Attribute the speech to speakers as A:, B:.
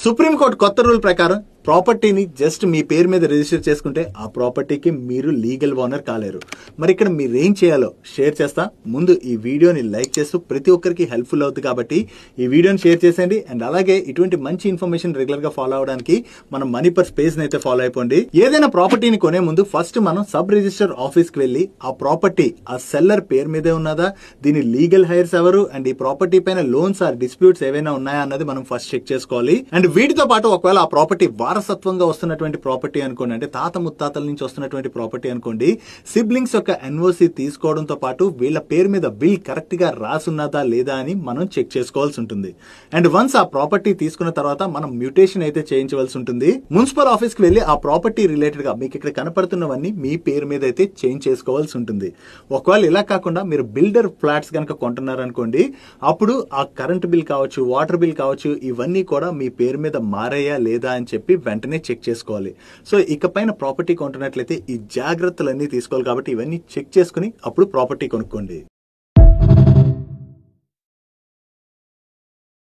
A: Supreme court కొత్త rule ప్రకారం ప్రాపర్టీని జస్ట్ మీ పేరు మీద రిజిస్టర్ చేసుకుంటే ఆ ప్రాపర్టీకి మీరు లీగల్ ఓనర్ కాలేరు. మరి ఇక్కడ మీరు ఏం చేయాలో షేర్ చేస్తా. ముందు ఈ వీడియోని లైక్ చేస్తూ ప్రతి ఒక్కరికి హెల్ప్ఫుల్ అవుతుంది కాబట్టి ఈ వీడియోని షేర్ చేసేయండి. అండ్ అలాగే ఇటువంటి మంచి ఇన్ఫర్మేషన్ రెగ్యులర్ గా ఫాలో అవడానికి మనం మనీ పర్స్ పేజ్ అయితే ఫాలో అయిపోండి. ఏదైనా ప్రాపర్టీని కొనే ముందు ఫస్ట్ మనం సబ్ రిజిస్టర్ ఆఫీస్ కి వెళ్లి ఆ ప్రాపర్టీ ఆ సెల్లర్ పేరు మీదే ఉన్నదా, దీని లీగల్ హైర్స్ ఎవరు, అండ్ ఈ ప్రాపర్టీ పైన లోన్స్ ఆర్ డిస్ప్యూట్స్ ఏవైనా ఉన్నాయా అన్నది మనం ఫస్ట్ చెక్ చేసుకోవాలి. అండ్ వీటితో పాటు ఒకవేళ ఆ ప్రాపర్టీ వారసత్వంగా వస్తున్నటువంటి ప్రాపర్టీ అనుకోండి, అంటే తాత ముత్తాతల నుంచి వస్తున్నటువంటి ప్రాపర్టీ అనుకోండి, సిబ్లింగ్స్ యొక్క ఎన్ఓసి తీసుకోవడంతో పాటు వీళ్ళ పేరు మీద బిల్ కరెక్ట్ గా రాసున్నదా లేదా అని మనం చెక్ చేసుకోవాల్సి ఉంటుంది. అండ్ వన్స్ ఆ ప్రాపర్టీ తీసుకున్న తర్వాత మనం మ్యూటేషన్ అయితే చేయించవలసి ఉంటుంది. మున్సిపల్ ఆఫీస్ కి వెళ్లి ఆ ప్రాపర్టీ రిలేటెడ్ గా మీకు ఇక్కడ కనపడుతున్నవన్నీ మీ పేరు మీద అయితే చేంజ్ చేసుకోవాల్సి ఉంటుంది. ఒకవేళ ఇలా కాకుండా మీరు బిల్డర్ ఫ్లాట్స్ కనుక కొంటున్నారనుకోండి, అప్పుడు ఆ కరెంట్ బిల్ కావచ్చు, వాటర్ బిల్ కావచ్చు, ఇవన్నీ కూడా మీ పేరు మీద మారాయా లేదా అని చెప్పి వెంటనే చెక్ చేసుకోవాలి. సో ఇకపైన ప్రాపర్టీ కొంటున్నట్లయితే ఈ జాగ్రత్తలన్నీ తీసుకోవాలి కాబట్టి ఇవన్నీ చెక్ చేసుకుని అప్పుడు ప్రాపర్టీ కొనుక్కోండి.